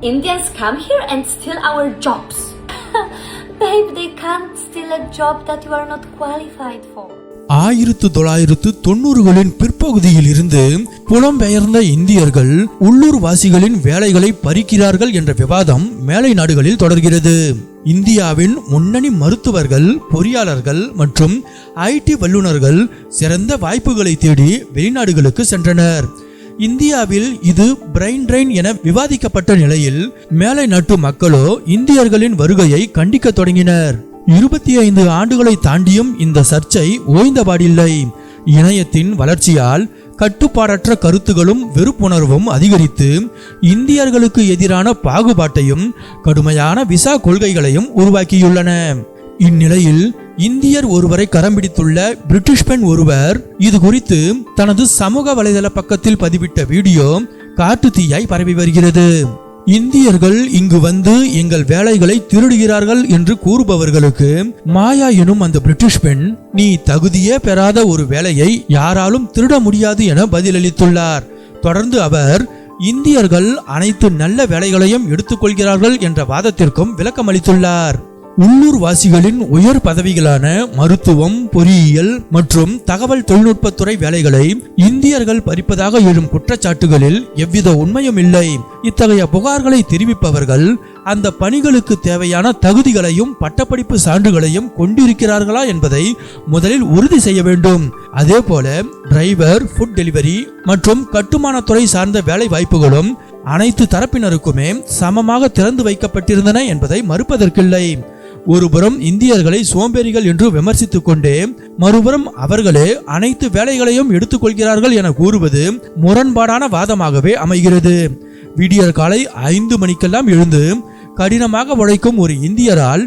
Indians come here and steal our jobs. Babe, they can't steal a job that you are not qualified for. 1990களின் பிற்பகுதியில் இருந்து புலம்பெயர்ந்த இந்தியர்கள் உள்ளூர் வாசிகளின் வேலைகளை பறிக்கிறார்கள் என்ற விவாதம் மேலை நாடுகளில் தொடர்கிறது. இந்தியாவின் முன்னணி மருத்துவர்கள், பொறியாளர்கள் மற்றும் IT வல்லுநர்கள் சிறந்த வாய்ப்புகளை தேடி வெளிநாடுகளுக்கு சென்றனர். இந்தியாவில் இது பிரெயின் ட்ரெயின் என விவாதிக்கப்பட்ட நிலையில் மேலை நாட்டு மக்களோ இந்தியர்களின் வருகையை கண்டிக்க தொடங்கினர். 25 ஆண்டுகளை தாண்டியும் இந்த சர்ச்சை ஓய்ந்தபாடில்லை. இணையத்தின் வளர்ச்சியால் கட்டுப்பாடற்ற கருத்துகளும் வெறுப்புணர்வும் அதிகரித்து இந்தியர்களுக்கு எதிரான பாகுபாட்டையும் கடுமையான விசா கொள்கைகளையும் உருவாக்கியுள்ளன. இந்நிலையில் இந்தியர் ஒருவரை கரம் பிடித்துள்ள பிரிட்டிஷ் பெண் ஒருவர் இது குறித்து தனது சமூக வலைதள பக்கத்தில் பதிவிட்ட வீடியோ காட்டு தீயாய் பரவி வருகிறது. இந்தியர்கள் இங்கு வந்து எங்கள் வேலைகளை திருடுகிறார்கள் என்று கூறுபவர்களுக்கு மாயா எனும் அந்த பிரிட்டிஷ் பெண், நீ தகுதியே பெறாத ஒரு வேலையை யாராலும் திருட முடியாது என பதிலளித்துள்ளார். தொடர்ந்து அவர் இந்தியர்கள் அனைத்து நல்ல வேலைகளையும் எடுத்துக்கொள்கிறார்கள் என்ற வாதத்திற்கும் விளக்கம் அளித்துள்ளார். உள்ளூர் வாசிகளின் உயர் பதவிகளான மருத்துவம், பொறியியல் மற்றும் தகவல் தொழில்நுட்பத்துறை வேலைகளை இந்தியர்கள் பறிப்பதாக எழும் குற்றச்சாட்டுகளில் எவ்வித உண்மையும் இல்லை. இத்தகைய புகார்களை தெரிவிப்பவர்கள் அந்த பணிகளுக்கு தேவையான தகுதிகளையும் பட்டப்படிப்பு சான்றுகளையும் கொண்டிருக்கிறார்களா என்பதை முதலில் உறுதி செய்ய வேண்டும். அதே போல டிரைவர், ஃபுட் டெலிவரி மற்றும் கட்டுமானத்துறை சார்ந்த வேலை வாய்ப்புகளும் அனைத்து தரப்பினருக்குமே சமமாக திறந்து வைக்கப்பட்டிருந்தன என்பதை மறுப்பதற்கில்லை. ஒருபுறம் இந்தியர்களை சோம்பேறிகள் என்று விமர்சித்துக் கொண்டே மறுபுறம் அவர்களே அனைத்து வேலைகளையும் எடுத்துக்கொள்கிறார்கள் என கூறுவது முரண்பாடான வாதமாகவே அமைகிறது. விடியற் காலை 5 மணிக்கெல்லாம் எழுந்து கடினமாக உழைக்கும் ஒரு இந்தியரால்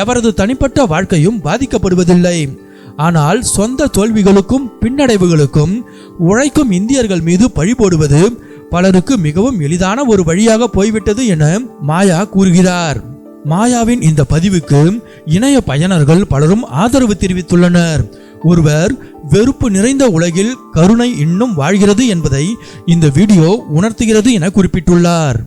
எவரது தனிப்பட்ட வாழ்க்கையும் பாதிக்கப்படுவதில்லை. ஆனால் சொந்த தோல்விகளுக்கும் பின்னடைவுகளுக்கும் உழைக்கும் இந்தியர்கள் மீது பழி போடுவது பலருக்கு மிகவும் எளிதான ஒரு வழியாக போய்விட்டது என மாயா கூறுகிறார். மாயாவின் இந்த பதிவுக்கு இணைய பயனர்கள் பலரும் ஆதரவு தெரிவித்துள்ளனர். ஒருவர், வெறுப்பு நிறைந்த உலகில் கருணை இன்னும் வாழ்கிறது என்பதை இந்த வீடியோ உணர்த்துகிறது என குறிப்பிட்டுள்ளார்.